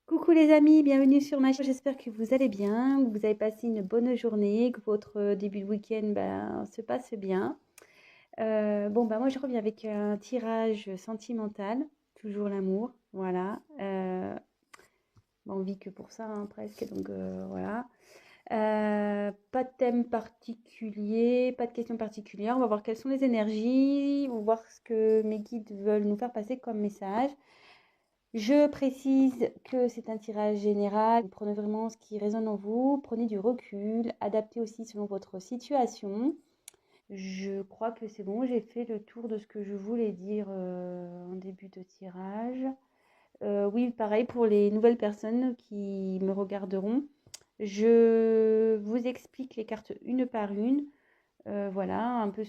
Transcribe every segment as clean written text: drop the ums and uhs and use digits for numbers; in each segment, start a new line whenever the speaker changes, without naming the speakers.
Coucou les amis, bienvenue sur ma chaîne. J'espère que vous allez bien, que vous avez passé une bonne journée, que votre début de week-end se passe bien. Moi je reviens avec un tirage sentimental, toujours l'amour, voilà. On vit que pour ça hein, presque, donc voilà. Pas de thème particulier, pas de questions particulières. On va voir quelles sont les énergies, on va voir ce que mes guides veulent nous faire passer comme message. Je précise que c'est un tirage général. Prenez vraiment ce qui résonne en vous. Prenez du recul. Adaptez aussi selon votre situation. Je crois que c'est bon. J'ai fait le tour de ce que je voulais dire en début de tirage. Oui, pareil pour les nouvelles personnes qui me regarderont. Je vous explique les cartes une par une. Voilà, un peu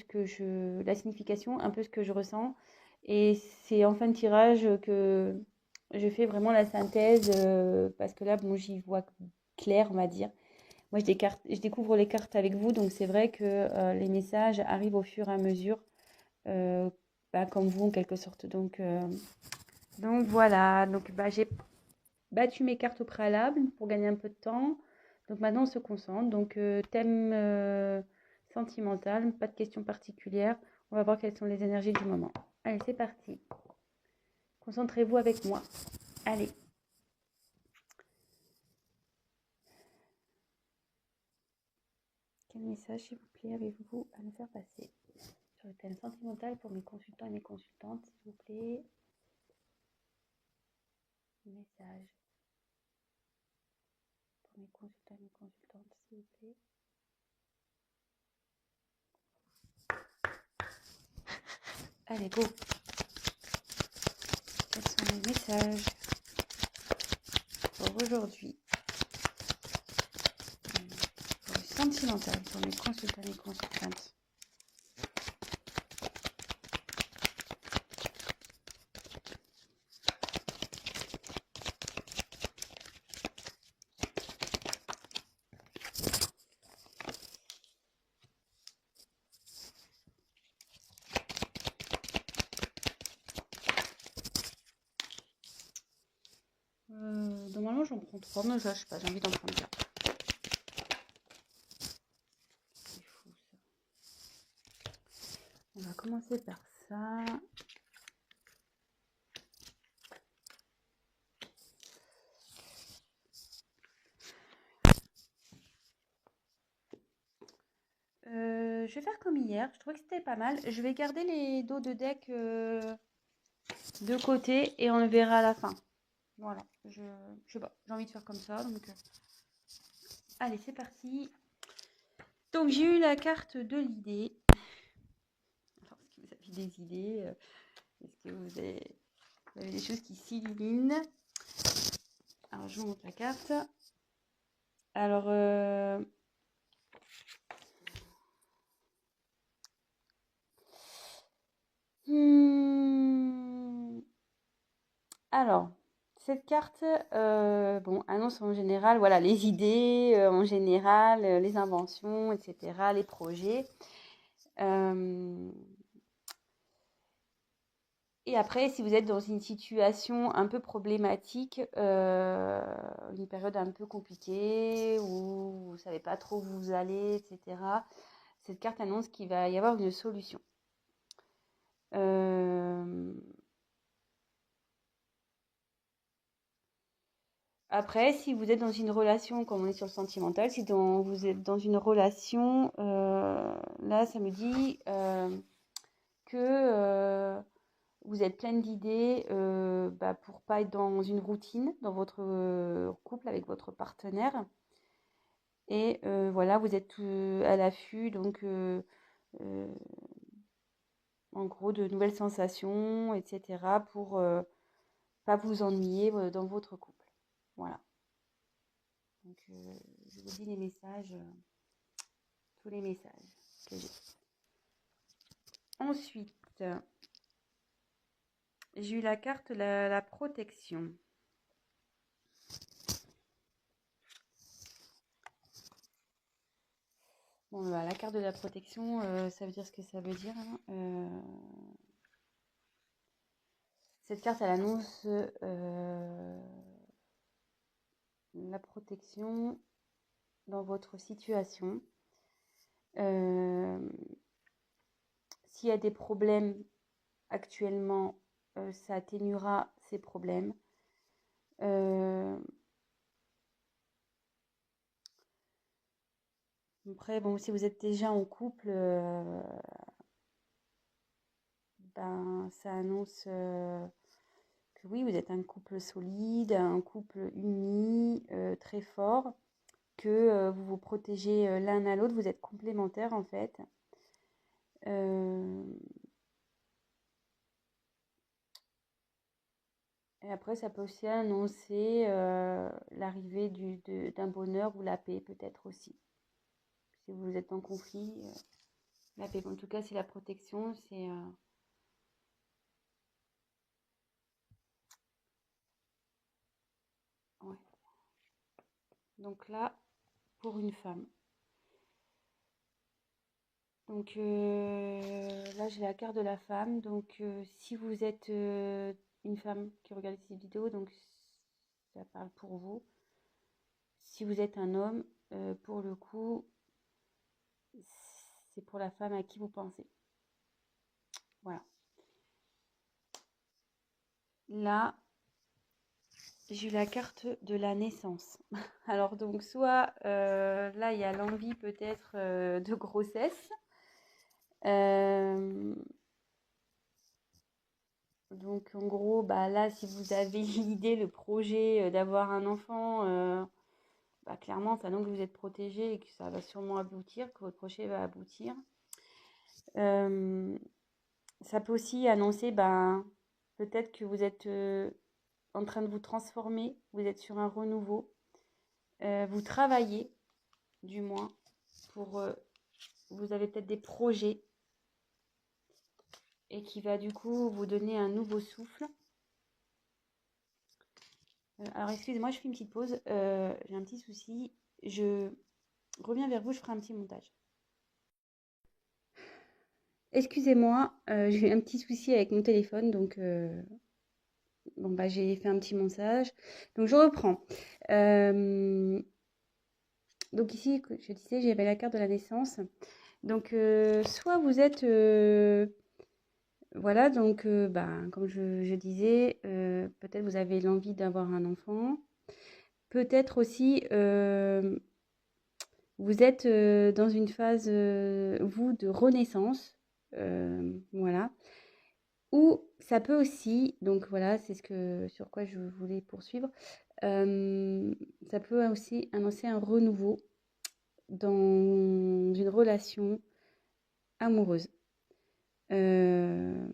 la signification, un peu ce que je ressens. Et c'est en fin de tirage que je fais vraiment la synthèse parce que là, bon, j'y vois clair, on va dire. Moi, je découvre les cartes avec vous, donc c'est vrai que les messages arrivent au fur et à mesure, euh, comme vous en quelque sorte. Donc voilà, j'ai battu mes cartes au préalable pour gagner un peu de temps. Donc maintenant, on se concentre. Donc thème sentimental, pas de questions particulières. On va voir quelles sont les énergies du moment. Allez, c'est parti. Concentrez-vous avec moi. Allez. Quel message, s'il vous plaît, avez-vous à nous faire passer sur le thème sentimental pour mes consultants et mes consultantes, s'il vous plaît? Message pour mes consultants et mes consultantes, s'il vous plaît. Allez, go. Quels sont les messages pour aujourd'hui? Pour le sentimental, pour mes consultants et mes consultantes. Normalement, j'en prends trois, mais ça, je sais pas, j'ai envie d'en prendre quatre. C'est fou, ça. On va commencer par ça. Je vais faire comme hier. Je trouvais que c'était pas mal. Je vais garder les dos de deck de côté et on le verra à la fin. Voilà. Je sais pas. J'ai envie de faire comme ça. Allez, c'est parti. Donc, j'ai eu la carte de l'idée. Alors, est-ce que vous avez des idées? Est-ce que vous avez des choses qui s'illuminent? Alors, je vous montre la carte. Alors, hmm, alors, cette carte, annonce en général, voilà, les idées en général, les inventions, etc., les projets. Euh, et après, si vous êtes dans une situation un peu problématique, une période un peu compliquée où vous ne savez pas trop où vous allez, etc., cette carte annonce qu'il va y avoir une solution. Euh, Après, si vous êtes dans une relation, comme on est sur le sentimental, vous êtes dans une relation, là, ça me dit que vous êtes pleine d'idées pour pas être dans une routine dans votre couple avec votre partenaire. Et voilà, vous êtes à l'affût, euh, en gros, de nouvelles sensations, etc., pour pas vous ennuyer dans votre couple. Voilà. Donc, je vous dis les messages. Tous les messages que j'ai. Ensuite, j'ai eu la carte la protection. Bon, bah, la carte de la protection, ça veut dire ce que ça veut dire, hein. Cette carte, elle annonce la protection dans votre situation. S'il y a des problèmes actuellement, ça atténuera ces problèmes. Après, bon, si vous êtes déjà en couple, ben, ça annonce que oui, vous êtes un couple solide, un couple uni, très fort, que vous vous protégez l'un à l'autre, vous êtes complémentaires en fait. Et après, ça peut aussi annoncer l'arrivée d'un bonheur ou la paix peut-être aussi. Si vous êtes en conflit, la paix. En tout cas, c'est la protection, c'est... ouais. Donc là, pour une femme. Donc là, j'ai la carte de la femme. Donc si vous êtes une femme qui regarde cette vidéo, donc ça parle pour vous. Si vous êtes un homme, pour le coup, c'est pour la femme à qui vous pensez. Voilà. Là, j'ai eu la carte de la naissance. Alors donc soit là, il y a l'envie peut-être de grossesse. Donc en gros, bah là, si vous avez l'idée, le projet d'avoir un enfant, bah, clairement, ça donc que vous êtes protégé et que ça va sûrement aboutir, que votre projet va aboutir. Ça peut aussi annoncer, ben, peut-être que vous êtes en train de vous transformer, vous êtes sur un renouveau, vous travaillez, du moins, pour, vous avez peut-être des projets et qui va du coup vous donner un nouveau souffle. Alors excusez-moi, je fais une petite pause, j'ai un petit souci, je reviens vers vous, je ferai un petit montage. Excusez-moi, j'ai eu un petit souci avec mon téléphone, donc bon, bah, j'ai fait un petit montage. Donc je reprends. Donc ici, je disais, j'avais la carte de la naissance. Donc soit vous êtes... voilà, donc bah, comme je disais, peut-être vous avez l'envie d'avoir un enfant. Peut-être aussi, vous êtes dans une phase, vous, de renaissance. Voilà. Ou ça peut aussi, donc voilà, c'est sur quoi je voulais poursuivre, ça peut aussi annoncer un renouveau dans une relation amoureuse. Un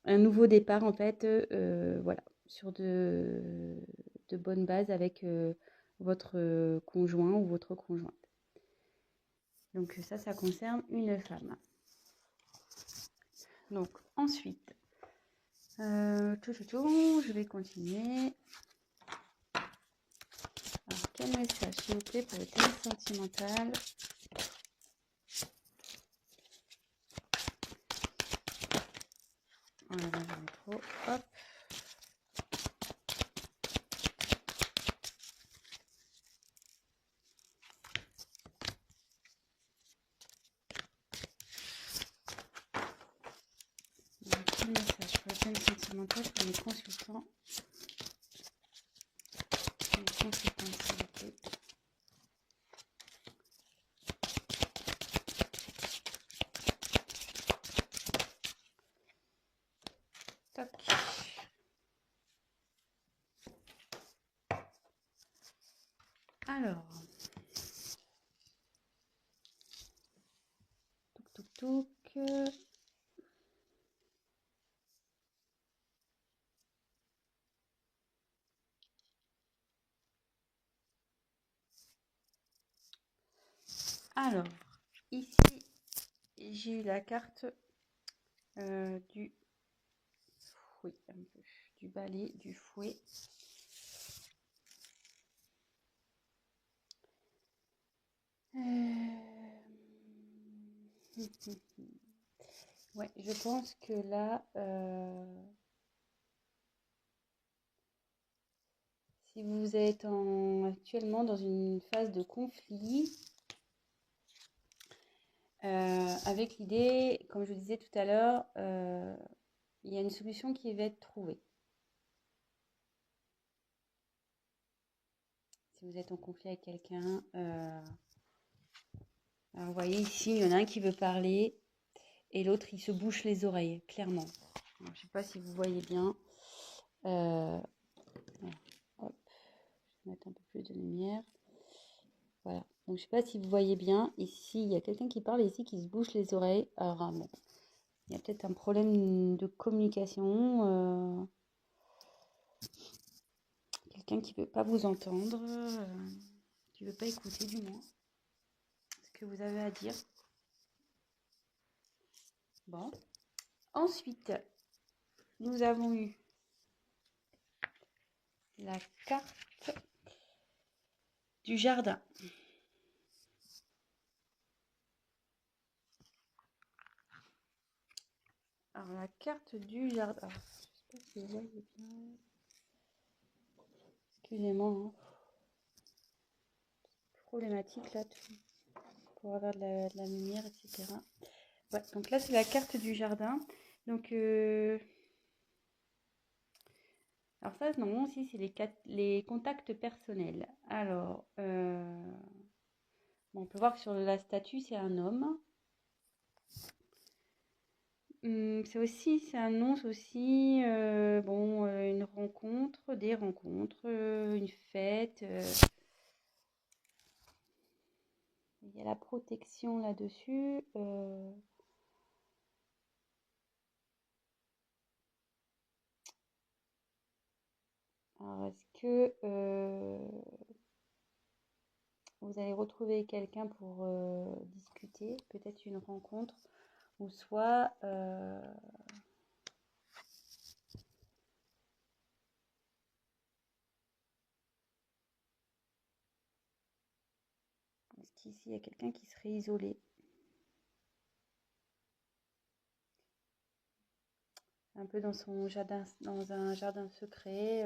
nouveau départ en fait, voilà, sur de bonnes bases avec votre conjoint ou votre conjointe. Donc ça concerne une femme. Donc ensuite, je vais continuer. Alors, quel message, s'il vous plaît, pour le thème sentimental? Oh là là, j'en ai trop. Hop. Donc, quel message pour le thème sentimental pour mes consultants? Mes consultants, s'il vous plaît. Toc. Alors, touc. Alors, ici, j'ai eu la carte du fouet, un peu, du balai, du fouet. Ouais, je pense que là, si vous êtes actuellement dans une phase de conflit, avec l'idée, comme je vous disais tout à l'heure, il y a une solution qui va être trouvée. Si vous êtes en conflit avec quelqu'un, alors vous voyez ici, il y en a un qui veut parler et l'autre il se bouche les oreilles, clairement. Alors, je ne sais pas si vous voyez bien. Voilà. Hop. Je vais mettre un peu plus de lumière. Voilà. Donc je ne sais pas si vous voyez bien. Ici, il y a quelqu'un qui parle et ici qui se bouche les oreilles. Alors bon, il y a peut-être un problème de communication. Quelqu'un qui ne veut pas vous entendre, qui ne veut pas écouter du moins ce que vous avez à dire. Bon. Ensuite, nous avons eu la carte du jardin. Alors, la carte du jardin. Alors, je ne sais pas si vous voyez bien. Excusez-moi. Hein. Problématique là, tout, pour avoir de la lumière, etc. Ouais, donc là, c'est la carte du jardin. Donc, alors ça, non, aussi, c'est les contacts personnels. Alors, bon, on peut voir que sur la statue, c'est un homme. Ça annonce aussi bon, une rencontre, des rencontres, une fête. Il y a la protection là-dessus. Alors, est-ce que vous allez retrouver quelqu'un pour discuter, peut-être une rencontre, ou soit est-ce qu'ici il y a quelqu'un qui serait isolé, un peu dans son jardin, dans un jardin secret,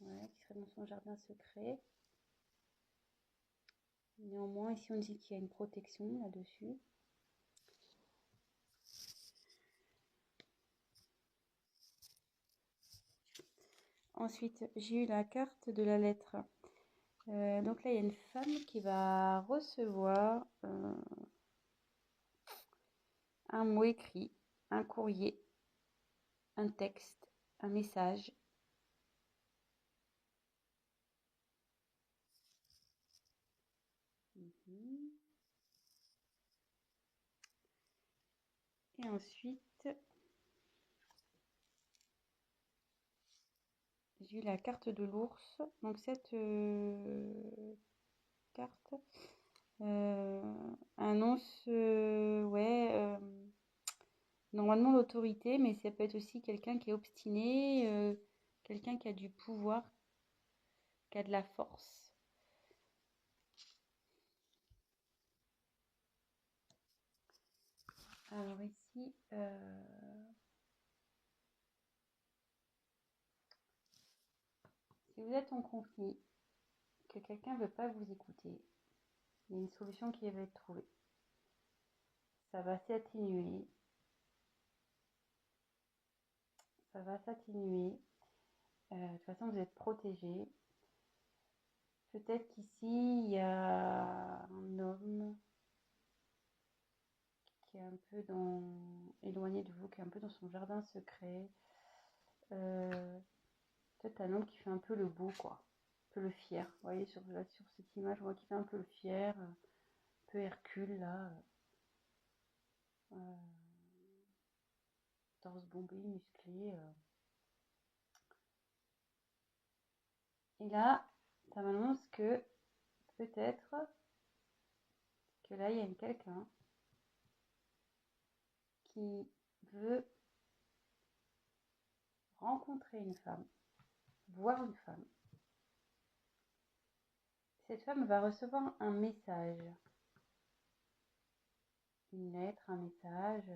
ouais, qui serait dans son jardin secret. Néanmoins, ici on dit qu'il y a une protection là-dessus. Ensuite, j'ai eu la carte de la lettre. Donc là, il y a une femme qui va recevoir un mot écrit, un courrier, un texte, un message. Et ensuite, j'ai eu la carte de l'ours. Donc cette carte annonce, ouais, normalement l'autorité, mais ça peut être aussi quelqu'un qui est obstiné, quelqu'un qui a du pouvoir, qui a de la force. Alors ici, si vous êtes en conflit, que quelqu'un ne veut pas vous écouter, il y a une solution qui va être trouvée. Ça va s'atténuer. Ça va s'atténuer. De toute façon, vous êtes protégé. Peut-être qu'ici, il y a un homme qui est un peu éloigné de vous, qui est un peu dans son jardin secret. Peut-être un homme qui fait un peu le beau, quoi. Un peu le fier. Vous voyez, sur cette image, on voit qu'il fait un peu le fier. Un peu Hercule, là. Torse bombé, musclé. Et là, ça m'annonce que peut-être que là, il y a quelqu'un qui veut rencontrer une femme, voir une femme. Cette femme va recevoir un message, une lettre, un message.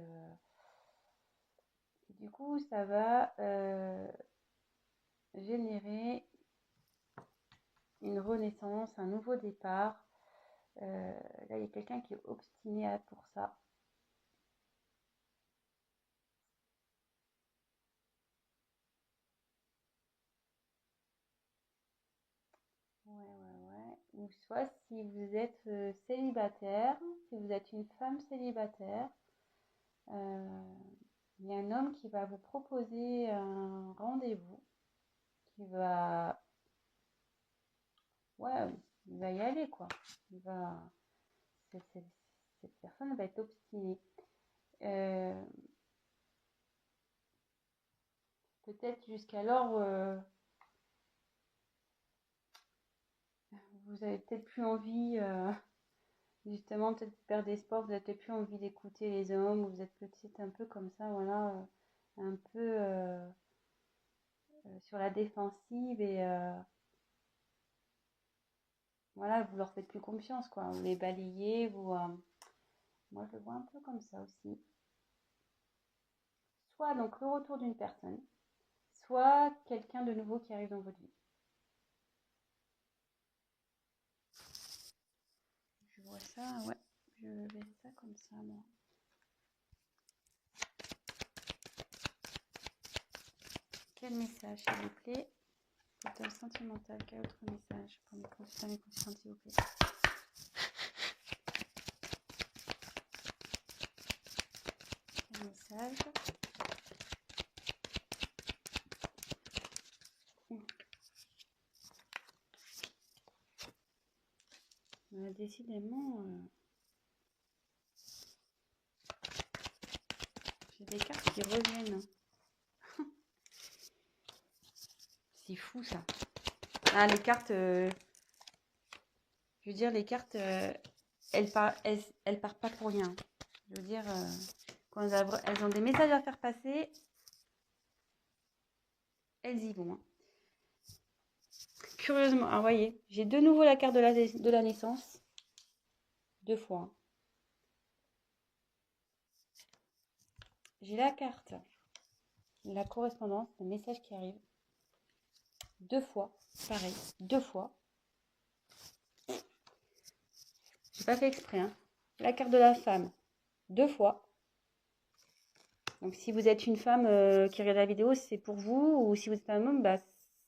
Et du coup, ça va générer une renaissance, un nouveau départ. Là, il y a quelqu'un qui est obstiné pour ça. Ouais. Ou soit si vous êtes célibataire, si vous êtes une femme célibataire, euh, il y a un homme qui va vous proposer un rendez-vous, qui va, ouais, il va y aller quoi. Il va, cette personne va être obstinée. Euh, Peut-être jusqu'alors, vous avez peut-être plus envie, justement, peut-être perdre espoir, vous n'avez peut-être plus envie d'écouter les hommes, vous êtes peut-être un peu comme ça, voilà, un peu sur la défensive et voilà, vous leur faites plus confiance, quoi. Vous les balayez, moi je le vois un peu comme ça aussi. Soit donc le retour d'une personne, soit quelqu'un de nouveau qui arrive dans votre vie. Je vois ça, ouais, je verrai ça comme ça, moi. Quel message, s'il vous plaît? Total sentimental, quel autre message pour mes consultants et consultantes, s'il vous plaît? Quel message? Décidément, j'ai des cartes qui reviennent. C'est fou ça. Ah, les cartes, je veux dire, les cartes, elles partent pas pour rien. Je veux dire, quand elles ont des messages à faire passer, elles y vont. Hein. Curieusement, ah, voyez, j'ai de nouveau la carte de la naissance. 2 fois. Hein. J'ai la carte, la correspondance, le message qui arrive. 2 fois, pareil, 2 fois. J'ai pas fait exprès. Hein. La carte de la femme, 2 fois. Donc si vous êtes une femme qui regarde la vidéo, c'est pour vous. Ou si vous êtes un homme, bah,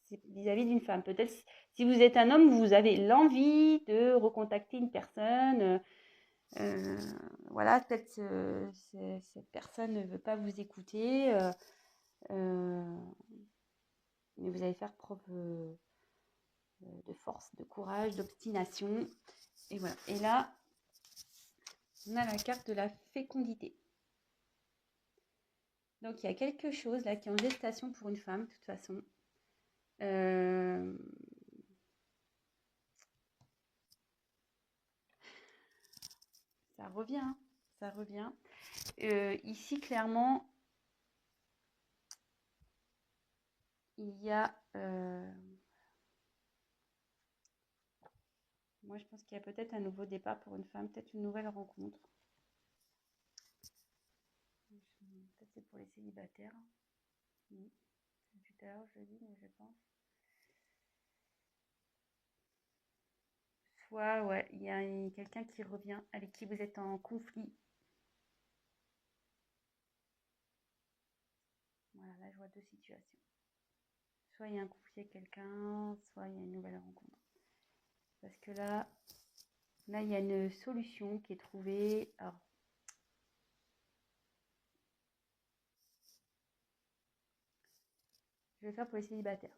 c'est vis-à-vis d'une femme. Peut-être si vous êtes un homme, vous avez l'envie de recontacter une personne. Voilà, peut-être cette personne ne veut pas vous écouter. Mais vous allez faire preuve de force, de courage, d'obstination. Et voilà. Et là, on a la carte de la fécondité. Donc il y a quelque chose là qui est en gestation pour une femme, de toute façon. Ça revient, hein, ça revient. Ici, clairement, il y a... moi, je pense qu'il y a peut-être un nouveau départ pour une femme, peut-être une nouvelle rencontre. Peut-être c'est pour les célibataires. Oui. Tout à l'heure, je le dis, mais je pense. Soit, ouais, il y a quelqu'un qui revient, avec qui vous êtes en conflit. Voilà, là, je vois 2 situations. Soit il y a un conflit avec quelqu'un, soit il y a une nouvelle rencontre. Parce que là, il y a une solution qui est trouvée. Alors, je vais faire pour les célibataires.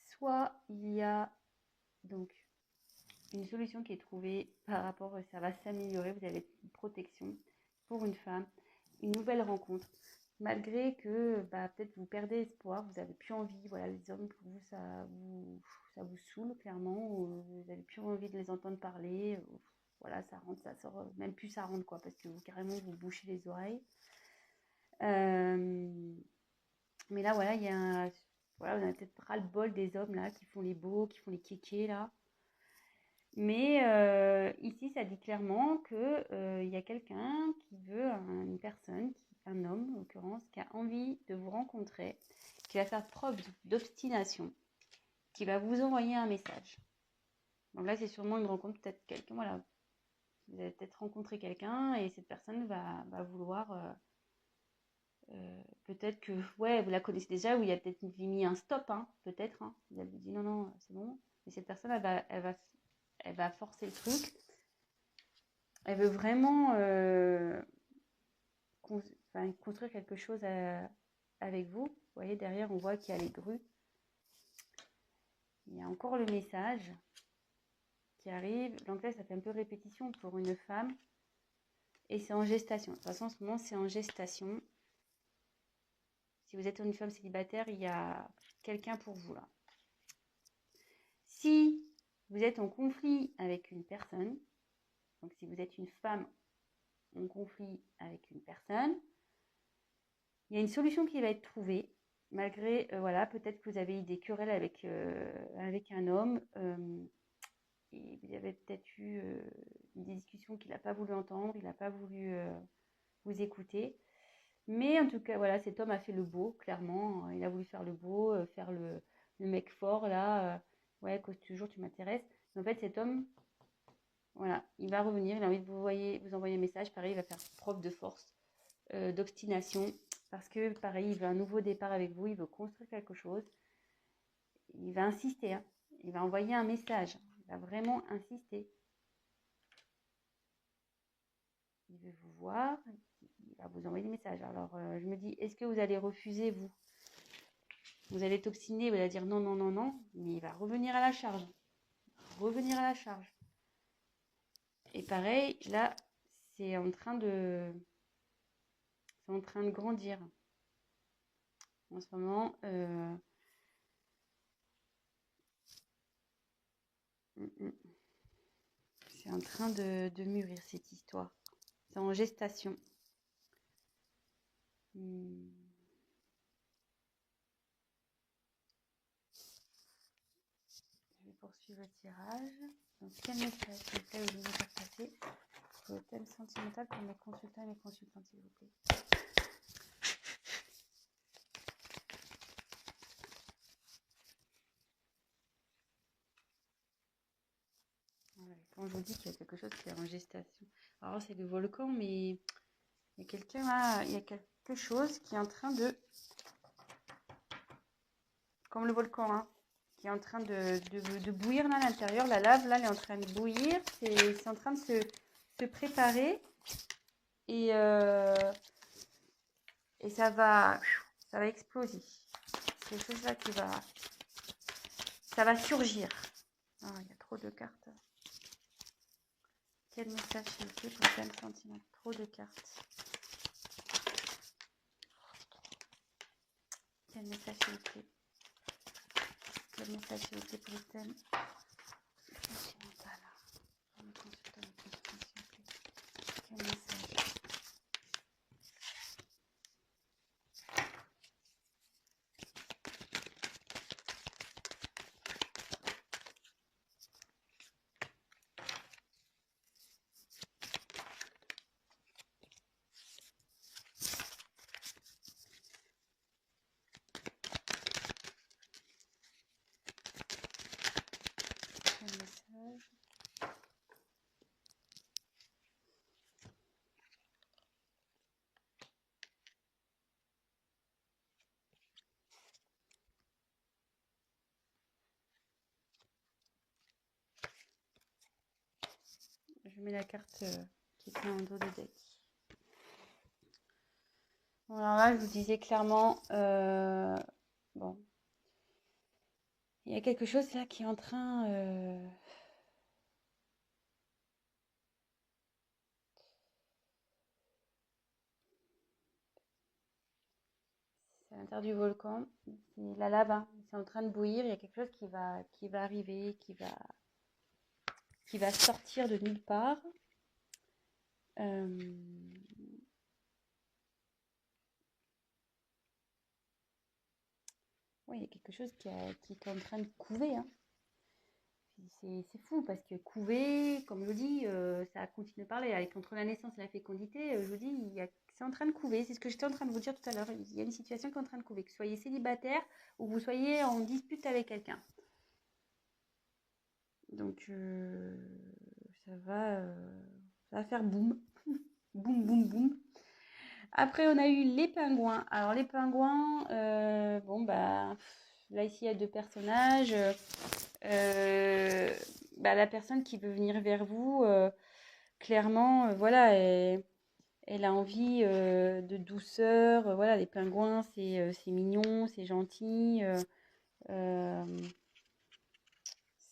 Soit il y a donc une solution qui est trouvée par rapport, ça va s'améliorer, vous avez une protection pour une femme, une nouvelle rencontre, malgré que peut-être vous perdez espoir, vous n'avez plus envie, voilà, les hommes pour vous ça vous saoule clairement, vous n'avez plus envie de les entendre parler, voilà, ça rentre, ça sort, même plus ça rentre quoi, parce que carrément vous bouchez les oreilles. Mais là voilà, il y a voilà, on a peut-être ras-le-bol des hommes là qui font les beaux, qui font les kékés là. Mais ici, ça dit clairement qu'il y a quelqu'un qui veut, une personne un homme, en l'occurrence, qui a envie de vous rencontrer, qui va faire preuve d'obstination, qui va vous envoyer un message. Donc là, c'est sûrement une rencontre, peut-être quelqu'un, voilà. Vous allez peut-être rencontrer quelqu'un et cette personne va vouloir, peut-être que, ouais, vous la connaissez déjà, ou il y a peut-être mis un stop, hein, peut-être. Hein. Vous avez dit non, non, c'est bon. Mais cette personne, elle va forcer le truc. Elle veut vraiment construire quelque chose avec vous. Vous voyez, derrière, on voit qu'il y a les grues. Il y a encore le message qui arrive. Donc là, ça fait un peu répétition pour une femme. Et c'est en gestation. De toute façon, en ce moment, c'est en gestation. Si vous êtes une femme célibataire, il y a quelqu'un pour vous là. Si vous êtes en conflit avec une personne, donc si vous êtes une femme en conflit avec une personne, il y a une solution qui va être trouvée, malgré, voilà, peut-être que vous avez eu des querelles avec un homme, et vous avez peut-être eu des discussions qu'il n'a pas voulu entendre, il n'a pas voulu vous écouter. Mais en tout cas, voilà, cet homme a fait le beau, clairement. Il a voulu faire le beau, faire le mec fort, là. Ouais, cause toujours, tu m'intéresses. Mais en fait, cet homme, voilà, il va revenir, il a envie de vous envoyer un message. Pareil, il va faire preuve de force, d'obstination. Parce que, pareil, il veut un nouveau départ avec vous, il veut construire quelque chose. Il va insister, hein. Il va envoyer un message. Il va vraiment insister. Il veut vous voir, il va vous envoyer des messages. Alors, je me dis, est-ce que vous allez refuser, vous? Vous allez être obstiné, vous allez dire non, non, non, non, mais il va revenir à la charge. Revenir à la charge. Et pareil, là, c'est en train de grandir. En ce moment, c'est en train de mûrir cette histoire. C'est en gestation. Je vais poursuivre le tirage. Donc, quel message s'il vous plaît, vous voulez faire passer pour le thème sentimental pour mes consultants et mes consultantes, s'il vous plaît. Voilà, quand je vous dis qu'il y a quelque chose qui est en gestation. Alors, c'est le volcan, mais il y a quelqu'un là, il y a quelque chose qui est en train de, comme le volcan, hein, qui est en train de bouillir là à l'intérieur. La lave là, elle est en train de bouillir. C'est en train de se préparer et ça va exploser. C'est quelque chose là ça va surgir. Ah, il y a trop de cartes. Quel message s'il vous plaît pour le thème sentiment? Trop de cartes. Quel message s'il vous plaît? Quel message s'il vous plaît pour le thème sentimental? Pour mes consultants, mes consultants, s'il vous plaît. Quel message? Quel message? Je mets la carte qui est en dos de deck. Bon, alors là, je vous disais clairement, bon, il y a quelque chose là qui est en train, c'est à l'intérieur du volcan, c'est la lave, hein. C'est en train de bouillir. Il y a quelque chose qui va arriver, qui va sortir de nulle part. Oui, il y a quelque chose qui est en train de couver, hein. C'est fou parce que couver, comme je vous dis, ça continue de parler. Avec entre la naissance et la fécondité, je vous dis, c'est c'est en train de couver. C'est ce que j'étais en train de vous dire tout à l'heure. Il y a une situation qui est en train de couver. Que vous soyez célibataire ou que vous soyez en dispute avec quelqu'un. Donc, ça va faire boum. Boum, boum, boum. Après, on a eu les pingouins. Alors, les pingouins, bon, bah, là, ici, il y a deux personnages. Bah, la personne qui veut venir vers vous, clairement, voilà, elle a envie de douceur. Voilà, les pingouins, c'est mignon, c'est gentil. Euh,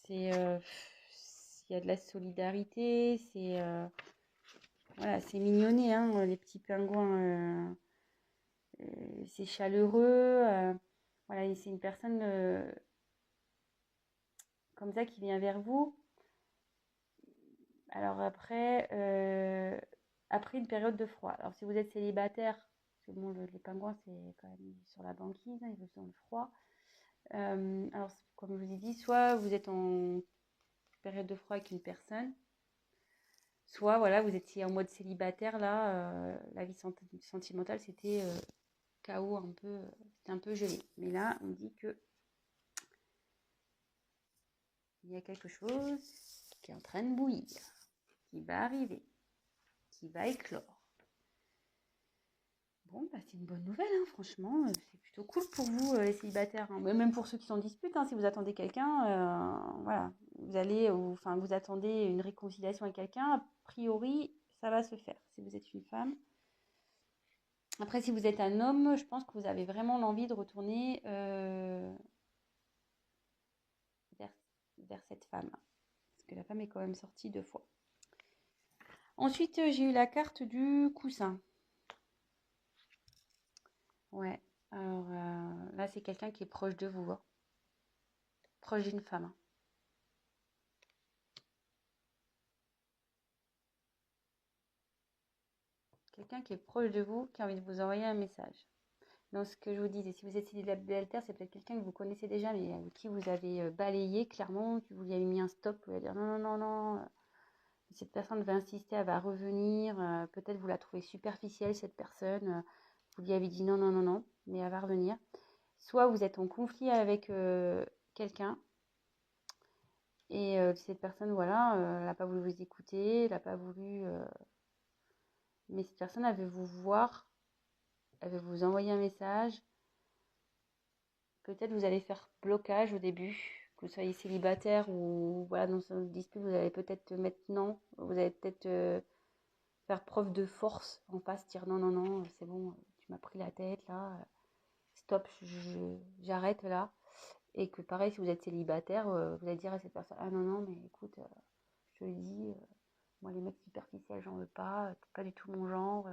il y a de la solidarité. Voilà, c'est mignonné, hein, les petits pingouins. C'est chaleureux. Voilà, c'est une personne comme ça qui vient vers vous. Alors après une période de froid. Alors si vous êtes célibataire, parce que bon, les pingouins c'est quand même sur la banquise, hein, ils sont dans le froid. Alors comme je vous ai dit, soit vous êtes en période de froid avec une personne, soit voilà, vous étiez en mode célibataire là, la vie sentimentale c'était chaos un peu, c'était un peu gelé. Mais là on dit que il y a quelque chose qui est en train de bouillir, qui va arriver, qui va éclore. Bon, bah, c'est une bonne nouvelle, hein, franchement, c'est plutôt cool pour vous, les célibataires, hein. Même pour ceux qui sont en dispute, hein, si vous attendez quelqu'un, voilà, vous attendez une réconciliation avec quelqu'un, a priori, ça va se faire, si vous êtes une femme. Après, si vous êtes un homme, je pense que vous avez vraiment l'envie de retourner vers, vers cette femme, parce que la femme est quand même sortie 2 fois. Ensuite, j'ai eu la carte du coussin. Ouais, alors là, c'est quelqu'un qui est proche de vous, hein. Proche d'une femme, hein. Quelqu'un qui est proche de vous, qui a envie de vous envoyer un message. Donc, ce que je vous disais, si vous êtes célibataire, c'est peut-être quelqu'un que vous connaissez déjà, mais avec qui vous avez balayé clairement, que vous lui avez mis un stop, vous allez dire non, non, non, non. Cette personne va insister, elle va revenir. Peut-être vous la trouvez superficielle, cette personne. Vous lui avez dit non, non, non, non, mais elle va revenir. Soit vous êtes en conflit avec quelqu'un, et cette personne, voilà, elle n'a pas voulu vous écouter, elle n'a pas voulu. Mais cette personne, elle veut vous voir, elle veut vous envoyer un message. Peut-être vous allez faire blocage au début, que vous soyez célibataire ou voilà, dans une dispute, vous allez peut-être maintenant, vous allez peut-être faire preuve de force en face, dire non, non, non, c'est bon, tu m'as pris la tête là, stop, j'arrête là. Et que pareil, si vous êtes célibataire, vous allez dire à cette personne, ah non, non, mais écoute, je te le dis, moi les mecs superficiels, j'en veux pas, t'es pas du tout mon genre.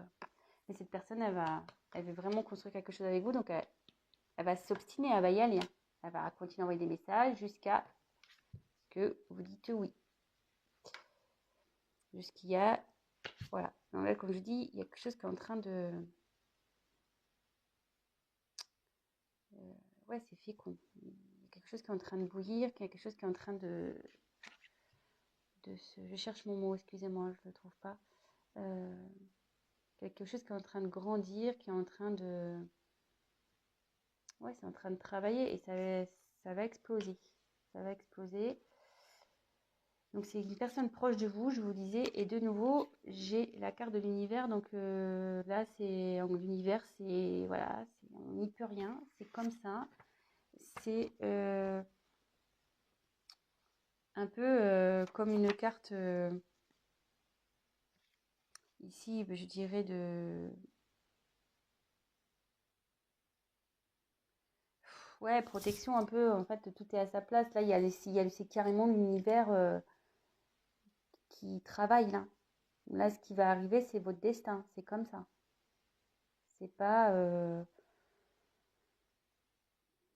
Mais cette personne, elle veut vraiment construire quelque chose avec vous, donc elle va s'obstiner, elle va y aller, hein. Elle va continuer à envoyer des messages jusqu'à ce que vous dites oui. Jusqu'il y a, voilà. Donc là, comme je dis, il y a quelque chose qui est en train de... ouais, c'est fécond. Il y a quelque chose qui est en train de bouillir, quelque chose qui est en train je cherche mon mot, excusez-moi, je ne le trouve pas. Quelque chose qui est en train de grandir, qui est en train de... ouais, c'est en train de travailler et ça va exploser. Ça va exploser. Donc c'est une personne proche de vous, je vous disais. Et de nouveau, j'ai la carte de l'univers. Donc là, c'est l'univers, c'est voilà, on n'y peut rien. C'est comme ça. C'est un peu comme une carte ici, je dirais de ouais, protection un peu. En fait, tout est à sa place. Là, c'est carrément l'univers qui travaille là. Là, ce qui va arriver, c'est votre destin. C'est comme ça. C'est pas.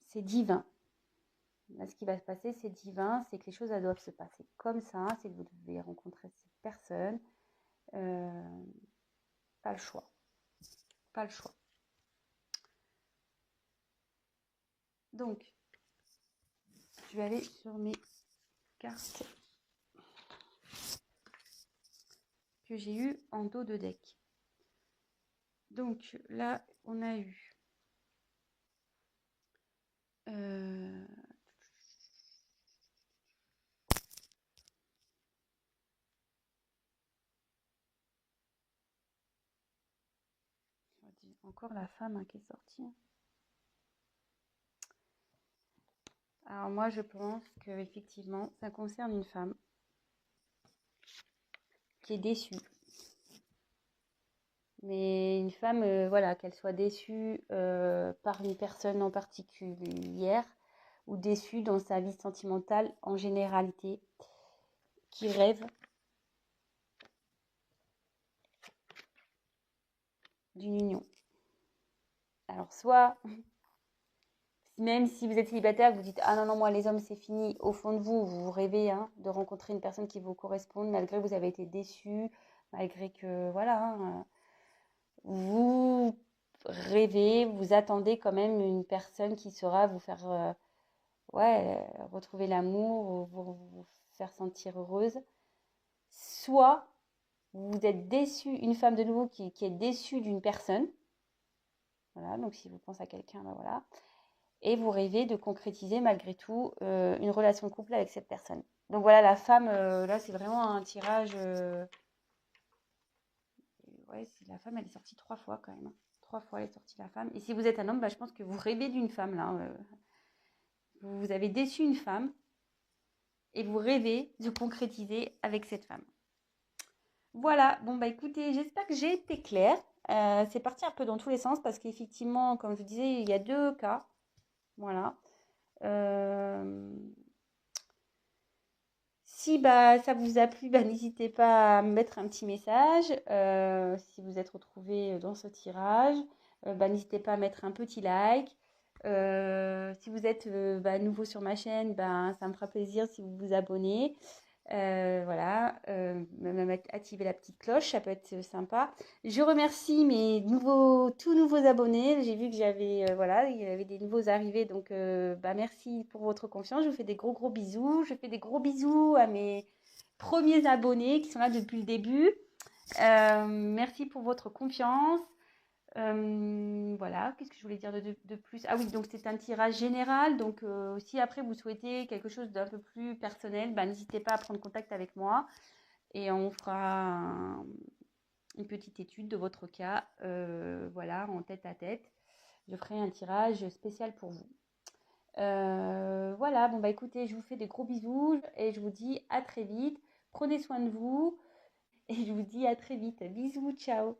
C'est divin. Là, ce qui va se passer, c'est divin. C'est que les choses, elles doivent se passer comme ça. C'est que vous devez rencontrer cette personne. Euh, Pas le choix. Pas le choix. Donc, je vais aller sur mes cartes que j'ai eues en dos de deck. Donc là, on a eu euh, encore la femme hein, qui est sortie. Alors moi, je pense que effectivement, ça concerne une femme qui est déçue. Mais une femme, voilà, qu'elle soit déçue par une personne en particulière ou déçue dans sa vie sentimentale en généralité, qui rêve d'une union. Alors soit, même si vous êtes célibataire, vous dites ah non non moi les hommes c'est fini, au fond de vous vous rêvez hein, de rencontrer une personne qui vous corresponde malgré que vous avez été déçu, malgré que voilà, hein, vous rêvez, vous attendez quand même une personne qui saura vous faire ouais, retrouver l'amour, vous faire sentir heureuse. Soit vous êtes déçu, une femme de nouveau qui est déçue d'une personne. Voilà, donc si vous pensez à quelqu'un, ben voilà. Et vous rêvez de concrétiser malgré tout une relation de couple avec cette personne. Donc voilà, la femme, là c'est vraiment un tirage. Ouais, la femme, elle est sortie 3 fois quand même. 3 fois elle est sortie la femme. Et si vous êtes un homme, bah, je pense que vous rêvez d'une femme là. Vous avez déçu une femme et vous rêvez de concrétiser avec cette femme. Voilà, bon bah écoutez, j'espère que j'ai été claire. C'est parti un peu dans tous les sens parce qu'effectivement, comme je vous disais, il y a 2 cas. Voilà. Euh, Si bah, ça vous a plu, bah, n'hésitez pas à me mettre un petit message. Si vous êtes retrouvé dans ce tirage, bah, n'hésitez pas à mettre un petit like. Si vous êtes bah, nouveau sur ma chaîne, bah, ça me fera plaisir si vous vous abonnez. Voilà, même activer la petite cloche, ça peut être sympa. Je remercie mes tout nouveaux abonnés. J'ai vu que voilà, il y avait des nouveaux arrivés, donc bah, merci pour votre confiance. Je vous fais des gros bisous. Je fais des gros bisous à mes premiers abonnés qui sont là depuis le début. Merci pour votre confiance. Voilà, qu'est-ce que je voulais dire de plus? Ah oui, donc c'est un tirage général. Donc si après vous souhaitez quelque chose d'un peu plus personnel, bah, n'hésitez pas à prendre contact avec moi et on fera une petite étude de votre cas, voilà, en tête à tête. Je ferai un tirage spécial pour vous. Voilà, bon bah écoutez, je vous fais des gros bisous et je vous dis à très vite. Prenez soin de vous et je vous dis à très vite. Bisous, ciao.